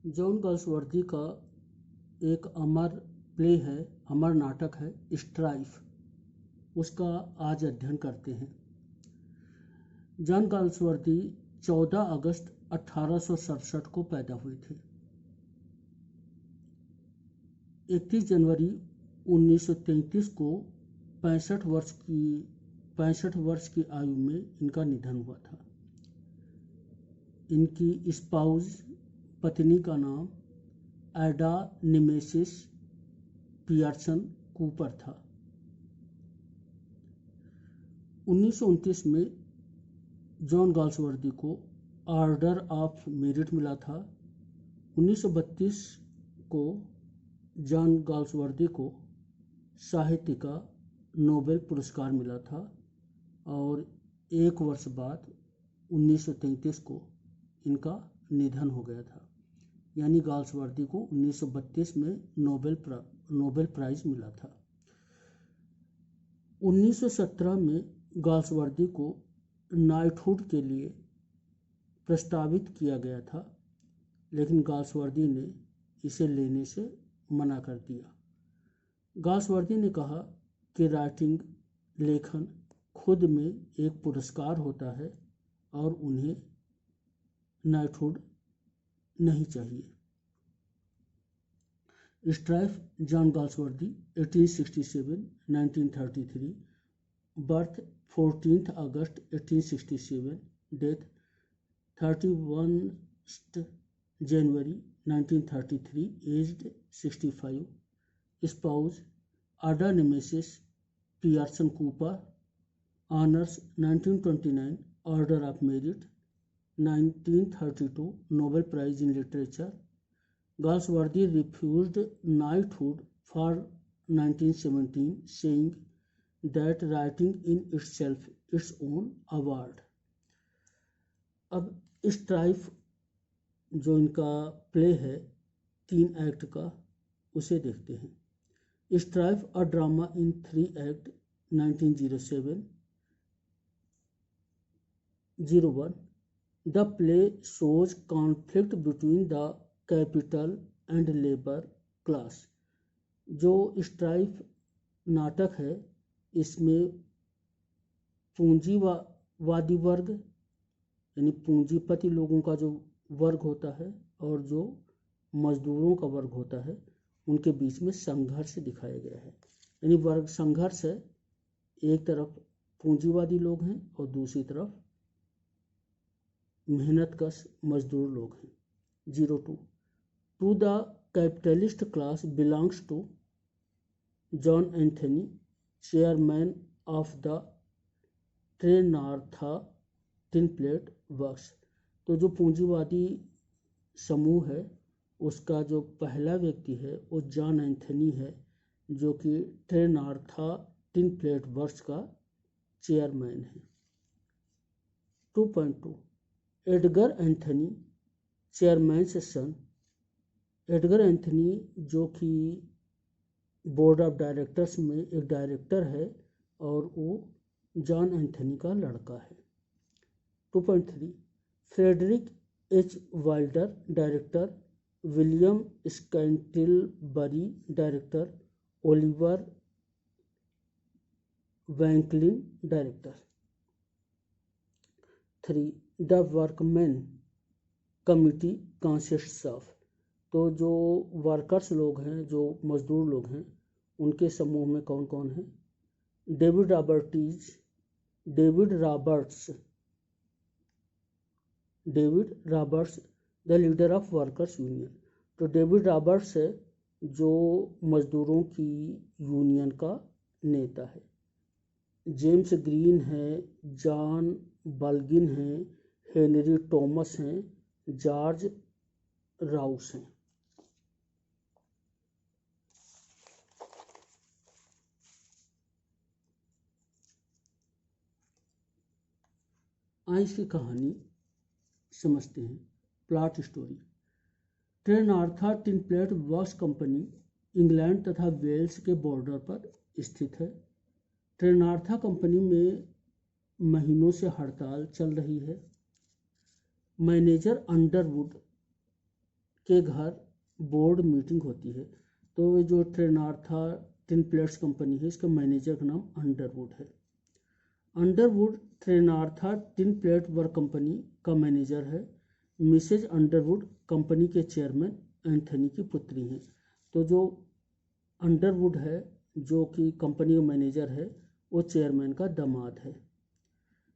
John Galsworthy का एक अमर play है, अमर नाटक है स्ट्राइफ। उसका आज अध्ययन करते हैं। जॉन गाल्सवर्दी 14 अगस्त 1867 को पैदा हुए थे। 31 जनवरी 1933 को 65 वर्ष की आयु में इनका निधन हुआ था। इनकी स्पाउस पत्नी का नाम एडा नेमेसिस पियर्सन कूपर था। 1929 में जॉन गाल्सवर्दी को ऑर्डर ऑफ मेरिट मिला था। 1932 को जॉन गाल्सवर्दी को साहित्य का नोबेल पुरस्कार मिला था और एक वर्ष बाद 1933 को इनका निधन हो गया था। यानी गाल्सवर्दी को 1932 में नोबेल प्राइज मिला था। 1917 में गाल्सवर्दी को नाइटहुड के लिए प्रस्तावित किया गया था, लेकिन गाल्सवर्दी ने इसे लेने से मना कर दिया। गाल्सवर्दी ने कहा कि राइटिंग, लेखन खुद में एक पुरस्कार होता है और उन्हें नाइटहुड नहीं चाहिए। स्ट्राइफ जॉन गाल्सवर्दी 1867-1933, बर्थ 14 अगस्त 1867, डेथ 31 जनवरी 1933, एज्ड 65, स्पाउस एडा nemesis Pearson Cooper, honours 1929 order of merit, 1932 Nobel Prize in Literature. Galsworthy refused knighthood for 1917, saying that writing in itself its own award. अब strife जो इनका play है 3 act का, उसे देखते हैं। Strife a drama in 3 act 1901। The play shows conflict between the capital and labor class। जो strife नाटक है इसमें पूंजीवादी वर्ग यानी पूंजीपति लोगों का जो वर्ग होता है और जो मजदूरों का वर्ग होता है उनके बीच में संघर्ष दिखाया गया है। यानी वर्ग संघर्ष है, एक तरफ पूंजीवादी लोग हैं और दूसरी तरफ मेहनतकश मजदूर लोग हैं। 02 to the capitalist class belongs to John Anthony, chairman of the Trenartha tin plate works. तो जो पूंजीवादी समूह है उसका जो पहला व्यक्ति है वो जॉन एंथनी है, जो कि ट्रेनार्था टिन प्लेट वर्क्स का चेयरमैन है। 2.2 एडगर एंथनी, चेयरमैन से सन। एडगर एंथनी जो कि बोर्ड ऑफ डायरेक्टर्स में एक डायरेक्टर है और वो जॉन एंथनी का लड़का है। 2.3 Frederick H Wilder, director. William Scantlebury, director. Oliver Wanklin, director. 3 the workman committee consists of. तो जो वर्कर्स लोग हैं, जो मजदूर लोग हैं, उनके समूह में कौन कौन है? David Roberts the leader of workers union. तो डेविड रॉबर्ट्स है जो मजदूरों की यूनियन का नेता है। जेम्स ग्रीन है, जॉन बल्गिन है, हेनरी टॉमस हैं, जॉर्ज राउस हैं। आज की कहानी समझते हैं। Plot story. Trenartha tin plate works company England तथा वेल्स के बॉर्डर पर स्थित है। ट्रेनार्था कंपनी में महीनों से हड़ताल चल रही है। मैनेजर अंडरवुड के घर बोर्ड मीटिंग होती है। तो जो ट्रेनार्था टिन प्लेट्स कंपनी है, इसका मैनेजर का नाम अंडरवुड है। Underwood Trenartha tin plate work company का मैनेजर है। मिसेज अंडरवुड कंपनी के चेयरमैन एंथनी की पुत्री हैं। तो जो अंडरवुड है, जो कि कंपनी का मैनेजर है, वो चेयरमैन का दामाद है।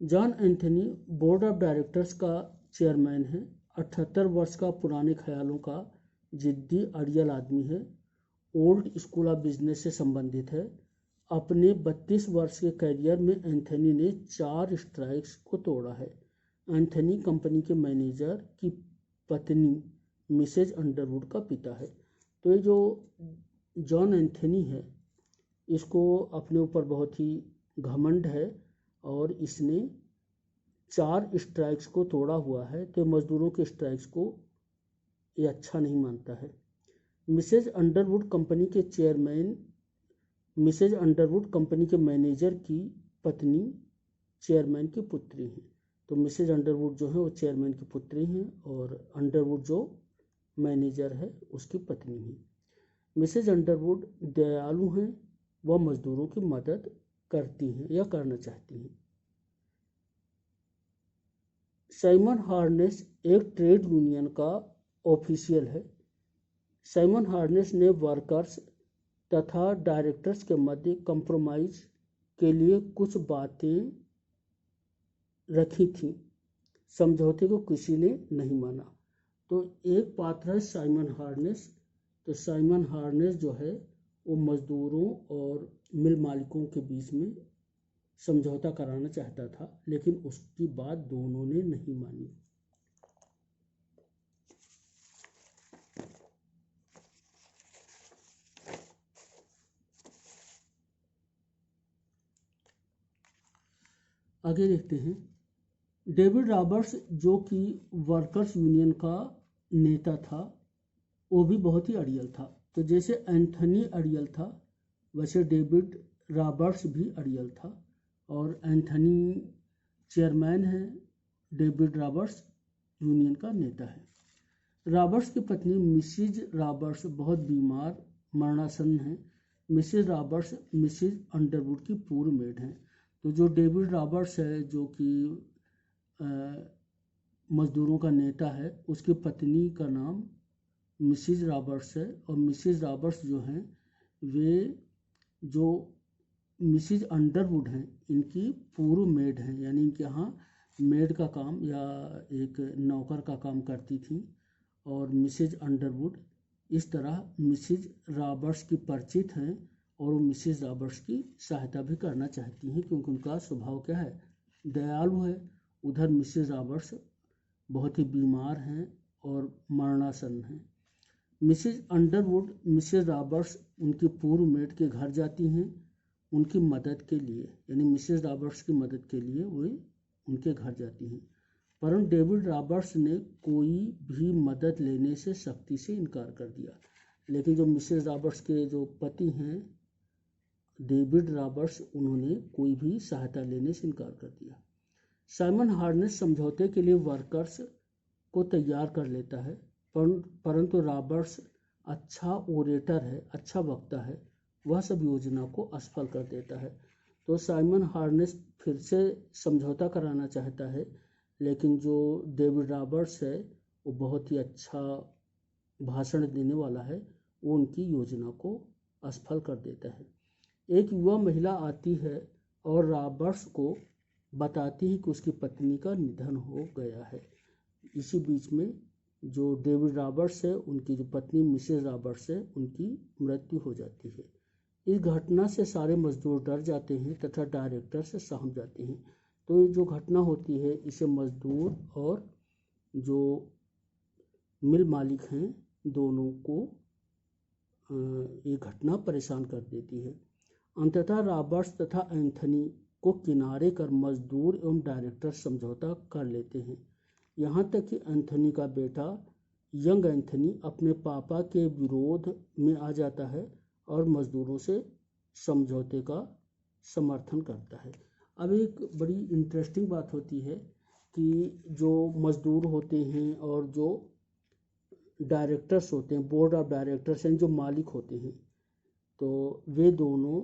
John Anthony board of directors का चेयरमैन है। 78 वर्ष का, पुराने ख्यालों का, जिद्दी अड़ियल आदमी है। ओल्ड स्कूल ऑफ बिजनेस से संबंधित है। अपने 32 वर्ष के करियर में एंथनी ने 4 स्ट्राइक्स को तोड़ा है। एंथनी कंपनी के मैनेजर की पत्नी मिसेज अंडरवुड का पिता है। तो ये जो जॉन एंथनी है, इसको अपने ऊपर बहुत ही घमंड है और इसने 4 स्ट्राइक्स को तोड़ा हुआ है। तो मजदूरों के स्ट्राइक्स को ये अच्छा नहीं मानता है। मिसेज अंडरवुड कंपनी के चेयरमैन, मिसेज अंडरवुड कंपनी के मैनेजर की पत्नी चेयरमैन की पुत्री हैं। तो मिसेज अंडरवुड जो है वो चेयरमैन की पुत्री हैं और अंडरवुड जो मैनेजर है उसकी पत्नी है। मिसेज अंडरवुड दयालु हैं, वह मजदूरों की मदद करती हैं या करना चाहती हैं। साइमन हार्नेस एक ट्रेड यूनियन का ऑफिशियल है। साइमन हार्नेस ने वर्कर्स तथा डायरेक्टर्स के मध्य कंप्रोमाइज के लिए कुछ बातें रखी थीं। समझौते को किसी ने नहीं माना। तो एक पात्र है साइमन हार्नेस। तो साइमन हार्नेस जो है वो मजदूरों और मिल मालिकों के बीच में समझौता कराना चाहता था, लेकिन उसकी बात दोनों ने नहीं मानी। आगे देखते हैं। डेविड रॉबर्ट्स जो कि वर्कर्स यूनियन का नेता था, वो भी बहुत ही अड़ियल था। तो जैसे एंथनी अड़ियल था, वैसे डेविड रॉबर्ट्स भी अड़ियल था। और एंथनी चेयरमैन है, डेविड रॉबर्ट्स यूनियन का नेता है। रॉबर्ट्स की पत्नी मिसिज रॉबर्ट्स बहुत बीमार, मरणासन्न है। मिसिज रॉबर्ट्स मिसिज अंडरवुड की पूर्व मेड हैं। तो जो डेविड रॉबर्ट्स है, जो कि मजदूरों का नेता है, उसकी पत्नी का नाम मिसिज रॉबर्ट्स है। और मिसिज रॉबर्ट्स जो हैं, वे जो मिसिज अंडरवुड हैं, इनकी पूर्व मेड हैं, यानी इनके यहाँ मेड का काम या एक नौकर का काम करती थी। और मिसिज अंडरवुड इस तरह मिसिज रॉबर्ट्स की परिचित हैं और वो मिसिज रॉबर्ट्स की सहायता भी करना चाहती हैं, क्योंकि उनका स्वभाव क्या है, दयालु है। उधर मिसिज रॉबर्ट्स बहुत ही बीमार हैं और मरणासन्न हैं। मिसिज अंडरवुड मिसिज रॉबर्ट्स उनकी पूर्व मेड के घर जाती हैं उनकी मदद के लिए, यानी मिसिज रॉबर्ट्स की मदद के लिए वे उनके घर जाती हैं। परंतु डेविड रॉबर्ट्स ने कोई भी मदद लेने से सख्ती से इनकार कर दिया। लेकिन जो मिसेस रॉबर्ट्स के जो पति हैं डेविड रॉबर्ट्स, उन्होंने कोई भी सहायता लेने से इनकार कर दिया। साइमन हार्नेस समझौते के लिए वर्कर्स को तैयार कर लेता है, परंतु रॉबर्ट्स अच्छा ओरेटर है, अच्छा वक्ता है, वह सब योजना को असफल कर देता है। तो साइमन हार्नेस फिर से समझौता कराना चाहता है, लेकिन जो डेविड रॉबर्ट्स है वो बहुत ही अच्छा भाषण देने वाला है, वो उनकी योजना को असफल कर देता है। एक युवा महिला आती है और रॉबर्ट्स को बताती है कि उसकी पत्नी का निधन हो गया है। इसी बीच में जो डेविड रॉबर्ट्स है, उनकी जो पत्नी मिसेस रॉबर्ट्स है, उनकी मृत्यु हो जाती है। इस घटना से सारे मजदूर डर जाते हैं तथा डायरेक्टर से सहम जाते हैं। तो ये जो घटना होती है, इसे मजदूर और जो मिल मालिक हैं, दोनों को ये घटना परेशान कर देती है। अंततः रॉबर्ट्स तथा एंथनी को किनारे कर मजदूर एवं डायरेक्टर समझौता कर लेते हैं। यहाँ तक कि एंथनी का बेटा यंग एंथनी अपने पापा के विरोध में आ जाता है और मजदूरों से समझौते का समर्थन करता है। अब एक बड़ी इंटरेस्टिंग बात होती है कि जो मजदूर होते हैं और जो डायरेक्टर्स होते हैं, बोर्ड ऑफ डायरेक्टर्स हैं जो मालिक होते हैं, तो वे दोनों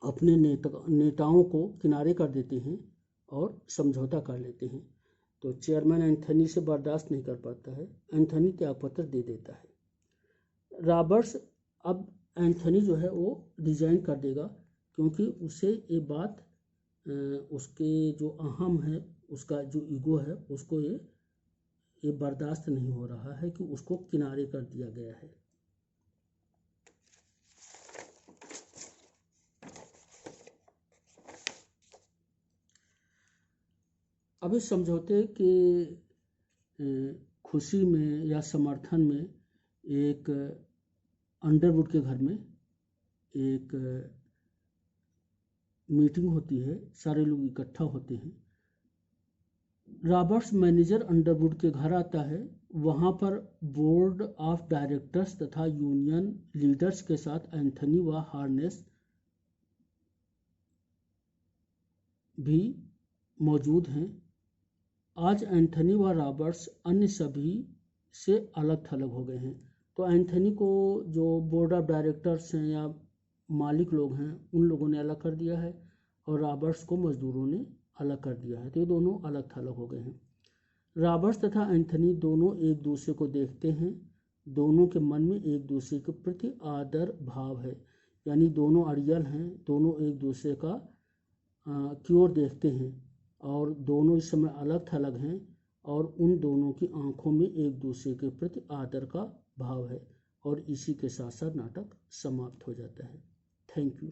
अपने नेताओं को किनारे कर देते हैं और समझौता कर लेते हैं। तो चेयरमैन एंथनी से बर्दाश्त नहीं कर पाता है, एंथनी त्यागपत्र दे देता है। रॉबर्ट्स अब एंथनी जो है वो रिजाइन कर देगा, क्योंकि उसे ये बात उसके जो अहम है, उसका जो ईगो है, उसको ये बर्दाश्त नहीं हो रहा है कि उसको किनारे कर दिया गया है। अब इस समझौते के खुशी में या समर्थन में एक अंडरवुड के घर में एक मीटिंग होती है, सारे लोग इकट्ठा होते हैं। रॉबर्ट्स मैनेजर अंडरवुड के घर आता है। वहाँ पर बोर्ड ऑफ डायरेक्टर्स तथा यूनियन लीडर्स के साथ एंथनी व हार्नेस भी मौजूद हैं। आज एंथनी व रॉबर्ट्स अन्य सभी से अलग थलग हो गए हैं। तो एंथनी को जो बोर्ड ऑफ डायरेक्टर्स हैं या मालिक लोग हैं, उन लोगों ने अलग कर दिया है, और रॉबर्ट्स को मजदूरों ने अलग कर दिया है। तो ये दोनों अलग थलग हो गए हैं। रॉबर्ट्स तथा एंथनी दोनों एक दूसरे को देखते हैं। दोनों के मन में एक दूसरे के प्रति आदर भाव है, यानी दोनों अड़ियल हैं, दोनों एक दूसरे का की ओर देखते हैं, और दोनों इस समय अलग थलग हैं, और उन दोनों की आंखों में एक दूसरे के प्रति आदर का भाव है। और इसी के साथ साथ नाटक समाप्त हो जाता है। Thank you.